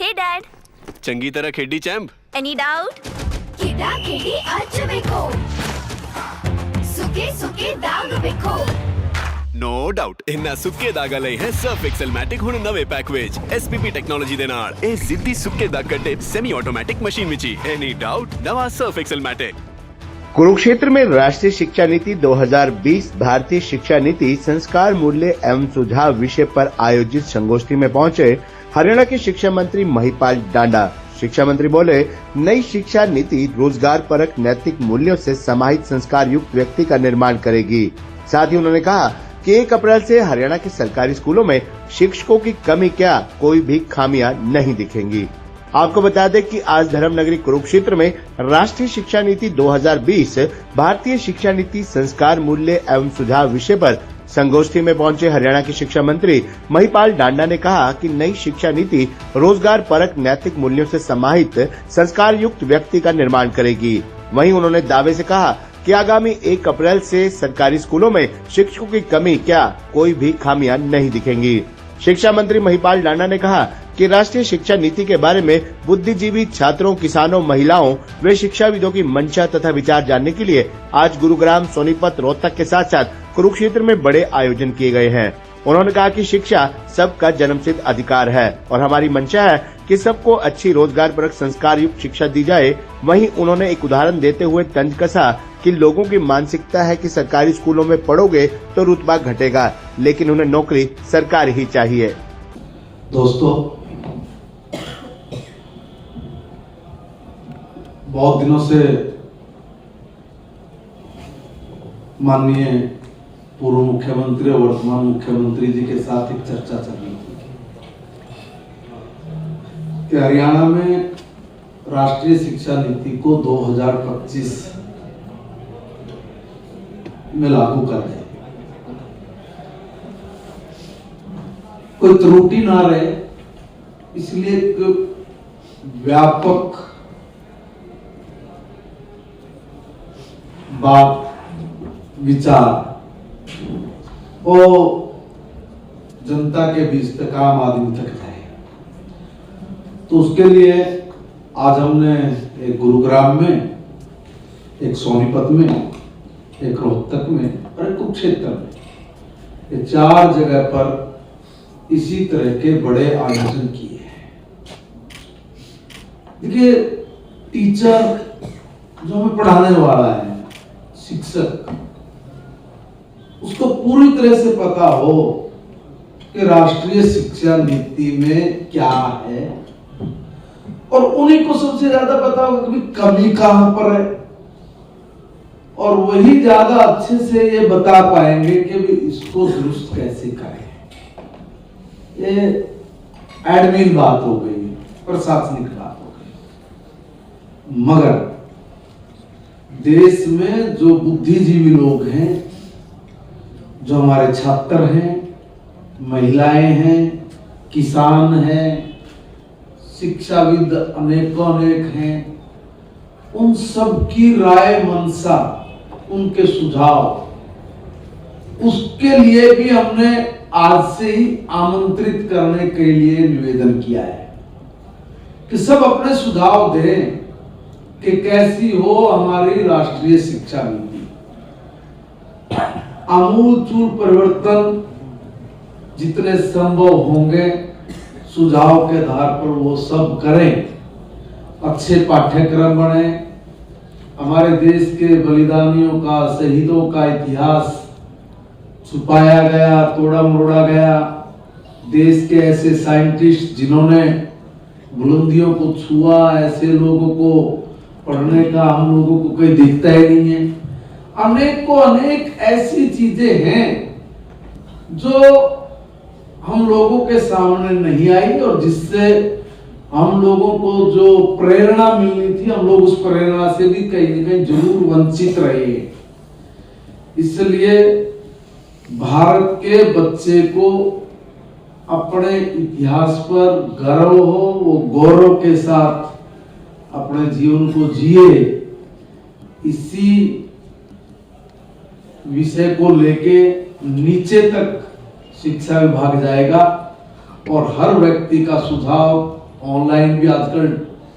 Hey Dad. चंगी तरह खेडी चैंप। Any doubt? ಕಿಡಾ ಕಿಡಿ ಹಚ್ಚಬೇಕು ಸುಕೆ ಸುಕೆ ದಾಗ ಬೇಕು नो डाउट इन्ना सुक्के दाग लई है सर्फ एक्सेल मैटिक हुण नवे पैक विच एसपीपी टेक्नोलॉजी दे नाल ए जिद्दी सुक्के दाग कटे semi automatic machine which any doubt नवा सर्फ एक्सेल मैटिक। कुरुक्षेत्र में राष्ट्रीय शिक्षा नीति 2020 भारतीय शिक्षा नीति संस्कार मूल्य एवं सुझाव विषय पर आयोजित संगोष्ठी में पहुंचे हरियाणा के शिक्षा मंत्री महिपाल डांडा। शिक्षा मंत्री बोले, नई शिक्षा नीति रोजगार परक नैतिक मूल्यों से समाहित संस्कार युक्त व्यक्ति का निर्माण करेगी। साथ ही उन्होंने कहा कि 1 अप्रैल से हरियाणा के सरकारी स्कूलों में शिक्षकों की कमी क्या कोई भी खामियां नहीं दिखेंगी। आपको बता दें कि आज धर्मनगरी कुरुक्षेत्र में राष्ट्रीय शिक्षा नीति 2020 भारतीय शिक्षा नीति संस्कार मूल्य एवं सुझाव विषय पर संगोष्ठी में पहुंचे हरियाणा के शिक्षा मंत्री महिपाल डांडा ने कहा कि नई शिक्षा नीति रोजगार परक नैतिक मूल्यों से समाहित संस्कार युक्त व्यक्ति का निर्माण करेगी। वहीं उन्होंने दावे से कहा कि आगामी 1 अप्रैल से सरकारी स्कूलों में शिक्षकों की कमी क्या कोई भी खामियां नहीं दिखेंगी। शिक्षा मंत्री महिपाल डांडा ने कहा कि राष्ट्रीय शिक्षा नीति के बारे में बुद्धिजीवी छात्रों, किसानों, महिलाओं व शिक्षाविदों की मंशा तथा विचार जानने के लिए आज गुरुग्राम, सोनीपत, रोहतक के साथ साथ कुरुक्षेत्र में बड़े आयोजन किए गए हैं। उन्होंने कहा कि शिक्षा सबका जन्मसिद्ध अधिकार है और हमारी मंशा है कि सबको अच्छी रोजगार परक संस्कार युक्त शिक्षा दी जाए। वहीं उन्होंने एक उदाहरण देते हुए तंज कसा कि लोगों की मानसिकता है कि सरकारी स्कूलों में पढ़ोगे तो रुतबा घटेगा, लेकिन उन्हें नौकरी सरकारी ही चाहिए। दोस्तों, बहुत दिनों से माननीय पूर्व मुख्यमंत्री और वर्तमान मुख्यमंत्री जी के साथ एक चर्चा चल रही थी कि हरियाणा में राष्ट्रीय शिक्षा नीति को 2025 में लागू कर दे, कोई त्रुटि ना रहे, इसलिए एक व्यापक बात विचार और जनता के बीच तक, आम आदमी तक जाए। तो उसके लिए आज हमने एक गुरुग्राम में, एक सोनीपत में, एक रोहतक में और एक कुरुक्षेत्र में, ये 4 जगह पर इसी तरह के बड़े आयोजन किए हैं। देखिए, टीचर जो हमें पढ़ाने वाला है, शिक्षक, उसको पूरी तरह से पता हो कि राष्ट्रीय शिक्षा नीति में क्या है और उन्हीं को सबसे ज्यादा पता होगा कि कमी कहां पर है और वही ज्यादा अच्छे से ये बता पाएंगे कि भी इसको दुरुस्त कैसे करें। ये एडमिन बात हो गई, प्रशासनिक बात हो गई, मगर देश में जो बुद्धिजीवी लोग हैं, जो हमारे छात्र हैं, महिलाएं हैं, किसान हैं, शिक्षाविद अनेकों अनेक हैं, उन सब की राय, मंशा, उनके सुझाव, उसके लिए भी हमने आज से ही आमंत्रित करने के लिए निवेदन किया है कि सब अपने सुझाव दें कि कैसी हो हमारी राष्ट्रीय शिक्षा नीति। आमूलचूल परिवर्तन जितने संभव होंगे सुझाव के आधार पर वो सब करें, अच्छे पाठ्यक्रम बने, हमारे देश के बलिदानियों का, शहीदों का इतिहास छुपाया गया, तोड़ा मरोड़ा गया, देश के ऐसे साइंटिस्ट जिन्होंने बुलंदियों को छुआ, ऐसे लोगों को पढ़ने का हम लोगों को कोई दिखता ही नहीं है। अनेक ऐसी चीजें हैं जो हम लोगों के सामने नहीं आई और जिससे हम लोगों को जो प्रेरणा मिलनी थी, हम लोग उस प्रेरणा से भी कहीं न कहीं जरूर वंचित रहे। इसलिए भारत के बच्चे को अपने इतिहास पर गर्व हो, वो गौरव के साथ अपने जीवन को जिए, इसी विषय को लेके नीचे तक शिक्षा विभाग जाएगा और हर व्यक्ति का सुझाव, ऑनलाइन भी आजकल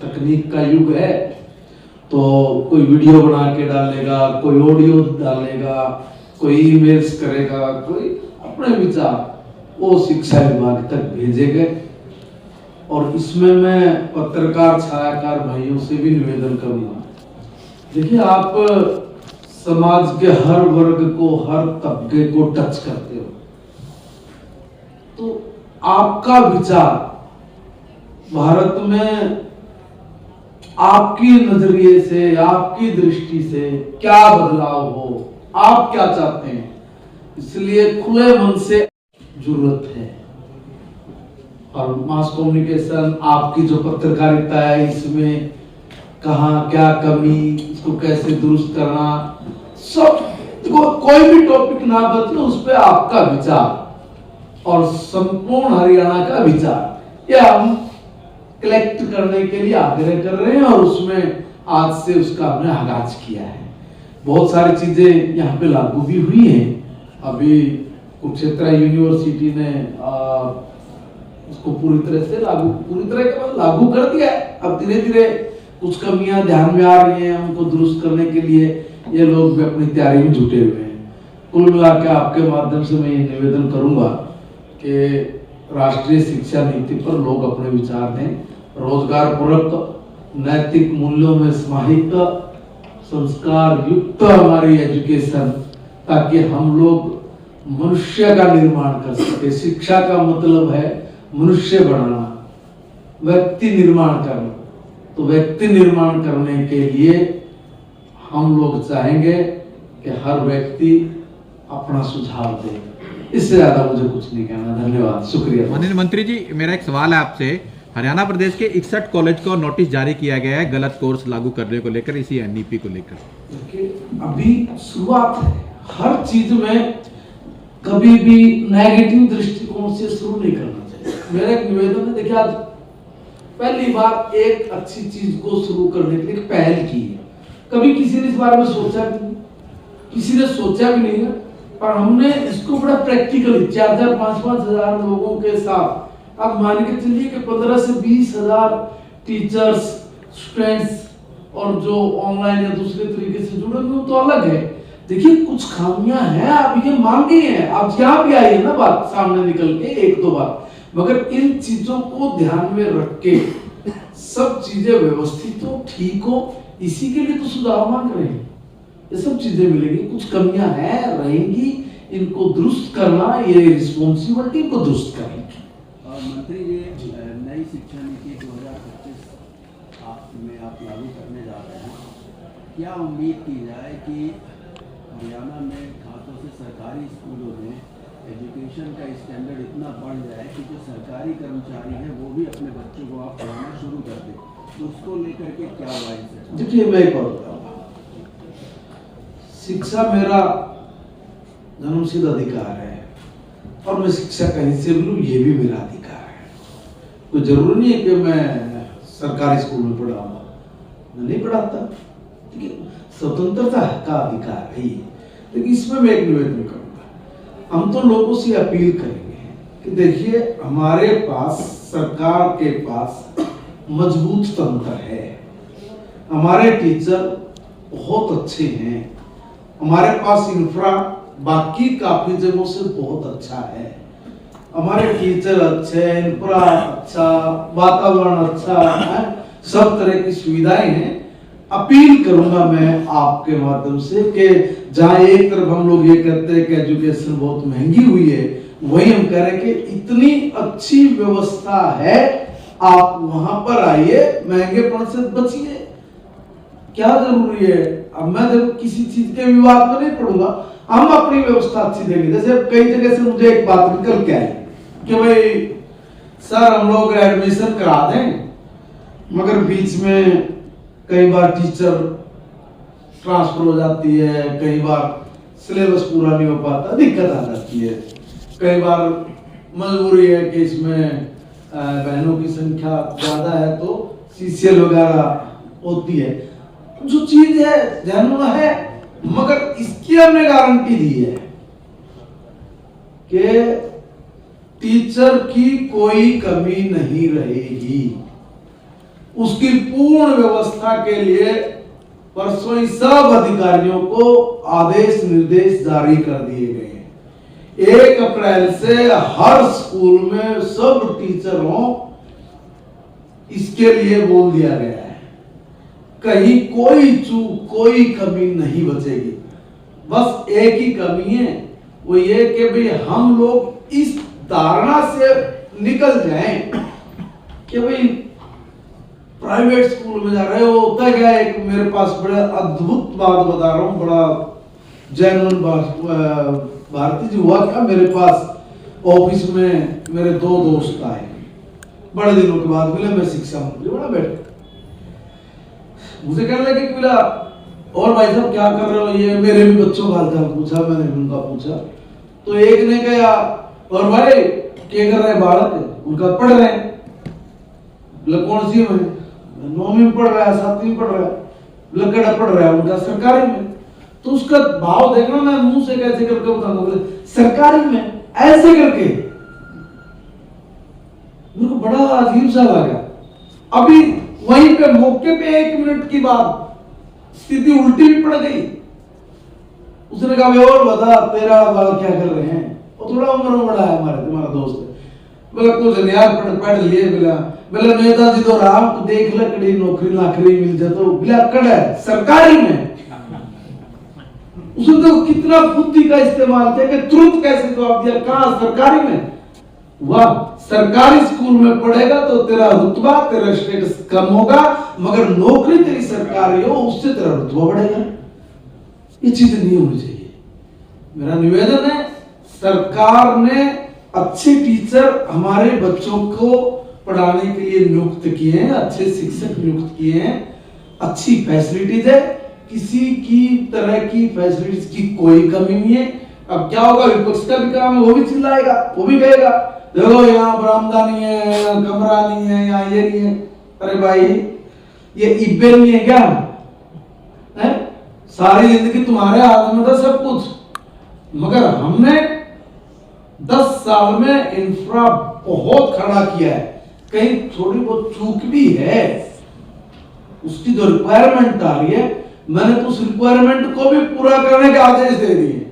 तकनीक का युग है, तो कोई वीडियो बना के डालेगा, कोई ऑडियो डालेगा, कोई ईमेल्स करेगा, कोई अपने विचार वो शिक्षा विभाग तक भेजेंगे। और इसमें मैं पत्रकार छायाकार भाइयों से भी निवेदन करूंगा, देखिए आप समाज के हर वर्ग को, हर तबके को टच करते हो, तो आपका विचार भारत में आपकी नजरिए से, आपकी दृष्टि से क्या बदलाव हो, आप क्या चाहते हैं, इसलिए खुले मन से जरूरत है। और मास कम्युनिकेशन, आपकी जो पत्रकारिता है, इसमें कहाँ क्या कमी, इसको कैसे दुरुस्त करना, सब कोई भी टॉपिक ना बदले, उस पर आपका विचार और संपूर्ण हरियाणा का विचार, यह हम कलेक्ट करने के लिए आग्रह कर रहे हैं। और उसमें आज से उसका हमने आगाज किया है। बहुत सारी चीजें यहाँ पे लागू भी हुई हैं। अभी कुरुक्षेत्र यूनिवर्सिटी ने उसको पूरी तरह के लागू कर दिया है। अब धीरे धीरे कुछ कमियां ध्यान में आ रही हैं, उनको दुरुस्त करने के लिए ये लोग भी अपनी तैयारी में जुटे हुए हैं। कुल मिला के आपके माध्यम से मैं ये निवेदन करूंगा कि राष्ट्रीय शिक्षा नीति पर लोग अपने विचार दें, रोजगार पूरक नैतिक मूल्यों में समाहित संस्कार युक्त हमारी एजुकेशन, ताकि हम लोग मनुष्य का निर्माण कर सके। शिक्षा का मतलब है मनुष्य बनाना, व्यक्ति निर्माण करना। तो व्यक्ति निर्माण करने के लिए हम लोग चाहेंगे कि हर व्यक्ति अपना सुझाव दे। इससे ज्यादा मुझे कुछ नहीं कहना। धन्यवाद, शुक्रिया। माननीय मंत्री जी, मेरा एक सवाल है आपसे। हरियाणा प्रदेश के 61 कॉलेज को नोटिस जारी किया गया है गलत कोर्स लागू करने को लेकर, इसी एनईपी को लेकर। देखिए, अभी शुरुआत है। हर चीज में कभी भी नेगेटिव दृष्टिकोण से शुरू नहीं करना चाहिए। मेरा एक निवेदन है, देखिए आज पहली बार एक अच्छी चीज को शुरू करने के लिए पहल की है। कभी किसी ने इस बारे में सोचा भी नहीं, किसी ने सोचा भी नहीं है, पर हमने इसको बड़ा प्रैक्टिकली 4,000 5,000 लोगों के साथ, अब मान के चलिए कि 15 से 20,000 टीचर्स, स्टूडेंट्स और जो ऑनलाइन या दूसरे तरीके से जुड़े हुए तो अलग है। देखिए कुछ खामियां हैं, आप ये मांगी हैं, आप यहाँ भी आई है ना बात सामने निकल के 1-2 बार, मगर इन चीजों को ध्यान में रख के सब चीजें व्यवस्थित हो, ठीक हो, इसी के लिए तो सुधार मांग रहे हैं। ये सब चीजें मिलेंगी, कुछ कमियां हैं, रहेंगी, इनको दुरुस्त करना ये रिस्पॉन्सिबिलिटी, इनको दुरुस्त करेंगे। मंत्री जी, नई शिक्षा नीति 2025 में आप लागू करने जा रहे हैं, क्या उम्मीद की जाए कि हरियाणा में खासतौर से सरकारी स्कूलों में एजुकेशन का स्टैंडर्ड इतना बढ़ जाए कि जो सरकारी कर्मचारी हैं वो भी अपने बच्चों को आप पढ़ाना शुरू कर दें, तो उसको लेकर के क्या वाइस है? देखिए, मैं एक बात बताऊंगा, शिक्षा मेरा जन्मसिद्ध अधिकार है और मैं शिक्षा कहीं से भी लूं, ये भी मेरा अधिकार है। कोई जरूरी नहीं है कि मैं सरकारी स्कूल में पढ़ाऊंगा, मैं नहीं पढ़ाता, ठीक है, स्वतंत्रता का अधिकार है। लेकिन इसमें मैं एक निवेदन करूंगा, हम तो लोगों से अपील करेंगे कि देखिए हमारे पास, सरकार के पास मजबूत तंत्र है, हमारे टीचर बहुत अच्छे हैं, हमारे पास इंफ्रा बाकी काफी जगहों से बहुत अच्छा है, हमारे टीचर अच्छे हैं, इंफ्रा अच्छा, वातावरण अच्छा है, सब तरह की सुविधाएं हैं। अपील करूंगा मैं आपके माध्यम से कि जहां एक तरफ हम लोग ये कहते हैं कि एजुकेशन बहुत महंगी हुई है, वही हम कह रहे हैं कि इतनी अच्छी व्यवस्था है, आप वहां पर आइए, महंगेपन से बचिए। क्या जरूरी है? अब मैं जब किसी चीज के विवाद में नहीं पड़ूंगा, हम अपनी व्यवस्था अच्छी देंगे। जैसे कई जगह से मुझे एक बात निकल के आई कि भाई सर हम लोग एडमिशन करा दें, मगर बीच में कई बार टीचर ट्रांसफर हो जाती है, कई बार सिलेबस पूरा नहीं हो पाता, दिक्कत आ जाती है, कई बार मजबूरी है कि इसमें बहनों की संख्या ज्यादा है तो सीसीएल वगैरह होती है। जो चीज है जानना है, मगर इसकी हमने गारंटी दी है कि टीचर की कोई कमी नहीं रहेगी। उसकी पूर्ण व्यवस्था के लिए परसों ही सब अधिकारियों को आदेश निर्देश जारी कर दिए गए हैं। 1 अप्रैल से हर स्कूल में सब टीचरों इसके लिए बोल दिया गया है, कहीं कोई चूक कोई कमी नहीं बचेगी। बस एक ही कमी है, वो ये कि भाई हम लोग इस धारणा से निकल जाएं कि भाई प्राइवेट स्कूल में जा रहे हो। होता क्या है, एक मेरे पास बड़ा अद्भुत बात बता रहा हूँ, बड़ा जैनुअन भारती जी हुआ क्या, मेरे पास ऑफिस में मेरे 2 दोस्त आए, बड़े दिनों के बाद मिले, मैं शिक्षा मंत्री बड़ा बैठे, मुझे कहने लगे कि बोला और भाई साहब क्या कर रहे हो, ये मेरे भी बच्चों का हालचाल पूछा, मैंने उनका पूछा तो एक ने कहा और भाई क्या कर रहे बालक, उनका पढ़ रहे हैं, कौन सी में, 9वीं में पढ़ रहा है, 7वीं में पढ़ रहा है, लकड़ा पढ़ रहा है, उनका सरकारी में। तो उसका भाव देखना, मैं मुंह से कैसे करके बताऊंगा, सरकारी में ऐसे करके मेरे को बड़ा अजीब सा लगा। अभी वहीं पे मौके पे 1 मिनट की बात स्थिति उल्टी भी पड़ गई। उसने कहा और बता तेरा बाल क्या कर रहे हैं, वो थोड़ा उम्र में बड़ा है हमारे, तुम्हारा दोस्त है, बोला कुछ नहीं यार पढ़ लिए, बोला नेताजी तो राम को देख लकड़ी नौकरी नाकरी मिल जाए तो बोला कड़ है सरकारी में। उसने तो कितना बुद्धि का इस्तेमाल किया कि तुरंत कैसे जवाब दिया, कहां सरकारी में, वाह सरकारी स्कूल में पढ़ेगा तो तेरा रुतबा तेरा स्टेटस कम होगा, मगर नौकरी तेरी सरकारी हो उससे तेरा रुतबा बढ़ेगा। ये चीज नहीं होनी चाहिए। मेरा निवेदन है, सरकार ने अच्छे टीचर हमारे बच्चों को पढ़ाने के लिए नियुक्त किए हैं, अच्छे शिक्षक नियुक्त किए हैं, अच्छी फैसिलिटीज है, किसी की तरह की फैसिलिटीज की कोई कमी नहीं है। अब क्या होगा, विपक्ष का भी काम है, वो भी चिल्लाएगा, वो भी कहेगा देखो यहाँ बरामदा नहीं है, यहाँ कमरा नहीं है, यहाँ ये नहीं है। अरे भाई ये इब्बे नहीं है क्या है? सारी जिंदगी तुम्हारे हाथ में था सब कुछ, मगर हमने 10 साल में इंफ्रा बहुत खड़ा किया है। कहीं थोड़ी बहुत चूक भी है, उसकी जो रिक्वायरमेंट आ रही है, मैंने तो उस रिक्वायरमेंट को भी पूरा करने के आदेश दे दिए।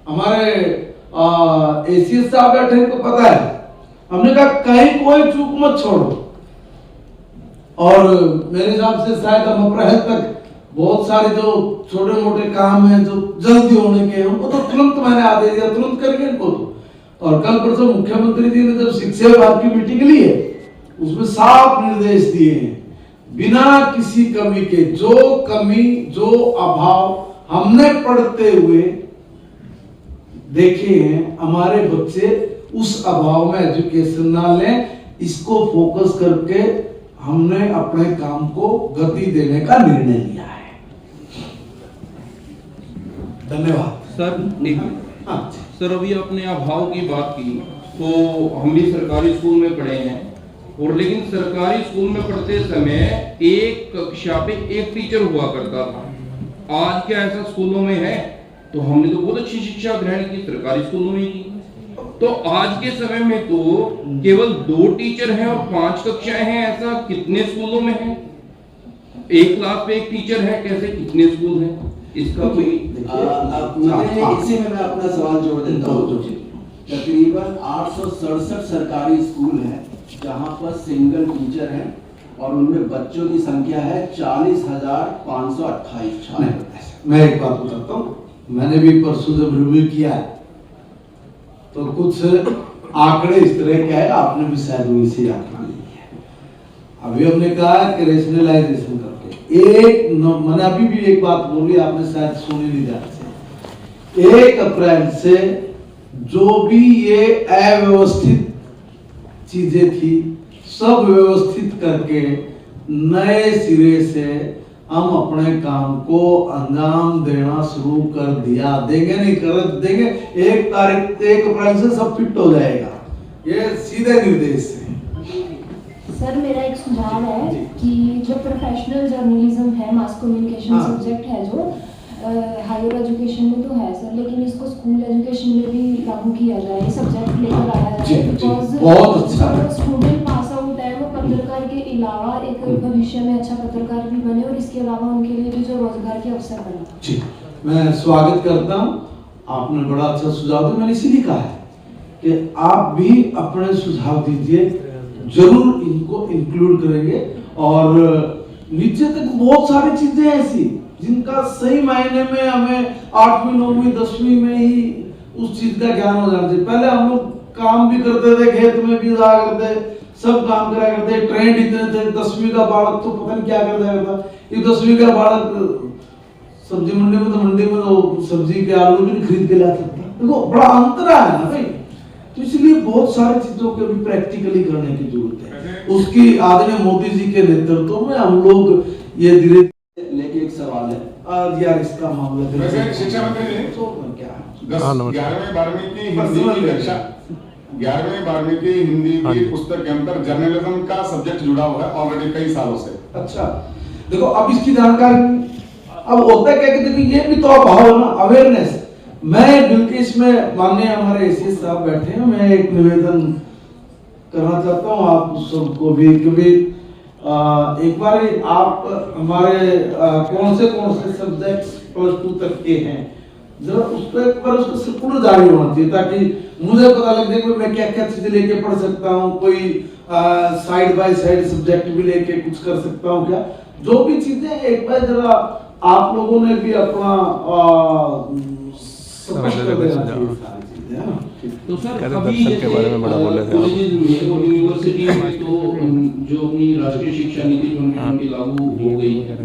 हमारे एसीएस साहब बैठे इनको पता है, हमने कहा कहीं कोई चूक मत छोड़ो। और मेरे हिसाब से शायद हम अप्रैल तक बहुत सारे जो छोटे मोटे काम हैं जो जल्दी होने के हैं उनको तो तुरंत मैंने आदेश दिया, तुरंत करके इनको तो। और कल परसों मुख्यमंत्री जी ने जब शिक्षा विभाग की मीटिंग ली है उसमें साफ निर्देश दिए हैं, बिना किसी कमी के, जो कमी जो अभाव हमने पढ़ते हुए देखे हैं, हमारे बच्चे उस अभाव में एजुकेशन ना लें, इसको फोकस करके हमने अपने काम को गति देने का निर्णय लिया है। धन्यवाद सर। हाँ सर अभी आपने अभाव की बात की, तो हम भी सरकारी स्कूल में पढ़े हैं, और लेकिन सरकारी स्कूल में पढ़ते समय एक कक्षा पे एक टीचर हुआ करता था। आज क्या ऐसा स्कूलों में है? तो हमने तो बहुत अच्छी शिक्षा ग्रहण की सरकारी स्कूलों में की। तो आज के समय में तो केवल 2 टीचर हैं और 5 कक्षाएं हैं, ऐसा कितने स्कूलों में है? एक क्लास पे एक टीचर है, कैसे कितने स्कूल हैं? इसका कोई इसी में मैं अपना सवाल जोड़ देता हूँ। तकरीबन 867 सरकारी स्कूल हैं जहाँ पर सिंगल टीचर है और उनमें बच्चों की संख्या है 40,528। मैं एक बात बताता हूँ, मैंने भी परसों जब रिव्यू किया है तो कुछ आंकड़े इस तरह के है, आपने भी शायद वही से आंकड़ा लिए है। अभी हमने कहा कि रेशनलाइजेशन करके मैंने अभी भी एक बात बोली, आपने शायद सुनी नहीं जाती। 1 अप्रैल से जो भी ये अव्यवस्थित चीजें थी सब व्यवस्थित करके नए सिरे से हम अपने काम को अंजाम देना शुरू कर दिया। देंगे नहीं कर देंगे, 1 अप्रैल से सब फिट हो जाएगा, ये सीधे निर्देश है। सर मेरा एक सुझाव है कि जो प्रोफेशनल जर्नलिज्म है, मास कम्युनिकेशन सब्जेक्ट है जो हायर एजुकेशन में तो है सर, लेकिन इसको स्कूल एजुकेशन में भी लागू किया जाए, सब्जेक्ट लेकर आया जाए, बिकॉज बहुत अच्छा स्टूडेंट पास आउट है वो पत्रकार के अलावा एक भविष्य में अच्छा पत्रकार भी बने और इसके अलावा उनके लिए भी जो रोजगार के अवसर बने। जी, मैं स्वागत करता हूँ। आपने बड़ा अच्छा सुझाव दिया। मैंने इसीलिए कहा है कि आप भी अपने सुझाव दीजिए, जरूर इनको इंक्लूड करेंगे। और नीचे तक बहुत सारी चीजें ऐसी जिनका सही मायने में हमें 8वीं 9वीं 10वीं में ही उस चीज का ज्ञान हो जाना चाहिए। पहले हम लोग काम भी करते थे, खेत में भी जाया करते, सब काम करा करते, ट्रेंड इतने थे। 10वीं का बालक तो पता नहीं क्या करता करता, ये 10वीं का बालक सब्जी मंडी में, तो मंडी में तो सब्जी के आलू भी खरीद के ला सकता। देखो बड़ा अंतर है ना भाई। तो इसलिए बहुत सारी चीजों को भी प्रैक्टिकली करने की जरूरत है। उसकी आदरणीय मोदी जी के नेतृत्व में हम लोग ये धीरे लेके एक सवाल है आज यार, इसका मामला शिक्षा मंत्री जी तो क्या है? 11वीं 12वीं की हिंदी की कक्षा 11वीं 12वीं की हिंदी की पुस्तक के अंदर जर्नलिज्म का सब्जेक्ट जुड़ा हुआ है ऑलरेडी कई सालों से। अच्छा, देखो अब इसकी जानकारी अब होता क्या कि देखिए ये भी तो अभाव है ना, अवेयरनेस। मैं बिल्कुल इसमें माननीय हमारे एसीएस साहब बैठे हैं, मैं एक निवेदन करना चाहता हूँ आप सबको भी, क्योंकि एक बार आप हमारे कौन से सब्जेक्ट्स +2 तक के हैं, जरा उस पर एक बार उसका सर्कुलर जारी होना चाहिए, ताकि मुझे पता लग जाए कि मैं क्या क्या चीजें लेके पढ़ सकता हूँ। कोई साइड बाय साइड सब्जेक्ट भी लेके कुछ कर सकता हूँ क्या, जो भी चीजें एक बार जरा आप लोगों ने भी अपना स्पष्ट कर देना चाहिए सारी चीजें, है ना। तो सर अभी के बारे में बड़ा बोल रहे थे और यूनिवर्सिटी में तो जो अपनी राष्ट्रीय शिक्षा नीति 2020 लागू हो गई है,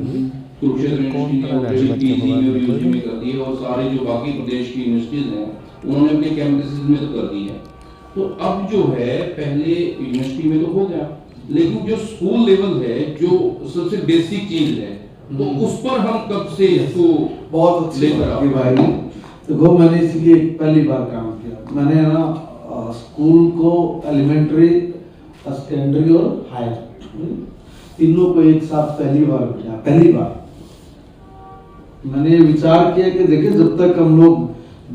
कुरुक्षेत्र यूनिवर्सिटी ने पीजी में कर दी है और सारे जो बाकी प्रदेश की यूनिवर्सिटीज हैं उन्होंने अपने कैंपसेस में तो कर दी है। तो अब जो है पहले यूनिवर्सिटी में तो हो गया, लेकिन जो स्कूल लेवल है जो सबसे बेसिक चीज है तो उस पर हम कब से इसको बहुत अच्छी लेकर बात की भाई। देखो मैंने इसलिए पहली बार काम किया, मैंने ना स्कूल को एलिमेंट्री, सेकेंडरी और हायर तीनों को एक साथ पहली बार किया। पहली बार मैंने विचार किया कि देखिए जब तक हम लोग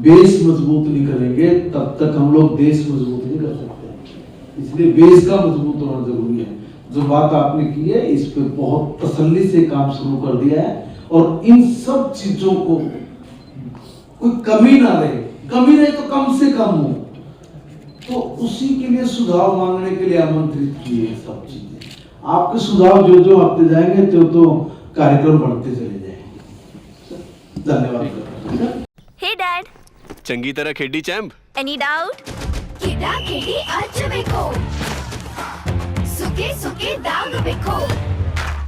बेस मजबूत नहीं करेंगे तब तक हम लोग देश मजबूत नहीं कर सकते, इसलिए बेस का मजबूत होना जरूरी है। जो बात आपने की है इस पे बहुत तसल्ली से काम शुरू कर दिया है और इन सब चीजों को कोई कमी ना रहे, कमी रहे तो कम से कम हो, तो उसी के लिए सुझाव मांगने के लिए आमंत्रित किए सब चीजें। आपके सुझाव जो जो आते जाएंगे तो कार्यक्रम बढ़ते चले जाएंगे। धन्यवाद। हे डैड, चंगी तरह खेडी चैंप। Any doubt? किडा किडी अचवेको सुके सुके दाग वेखो।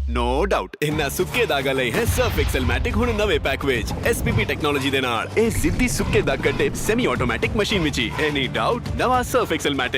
नो डाउट इन्ना सुक्के दागा लई है सर्फ एक्सेल मैटिक हुण नवे पैक विच एसपीपी टेक्नोलॉजी दे नाल ए जिद्दी सुक्के दाग कट्टे semi automatic machine which he. Any doubt नवा सर्फ एक्सेल मैटिक।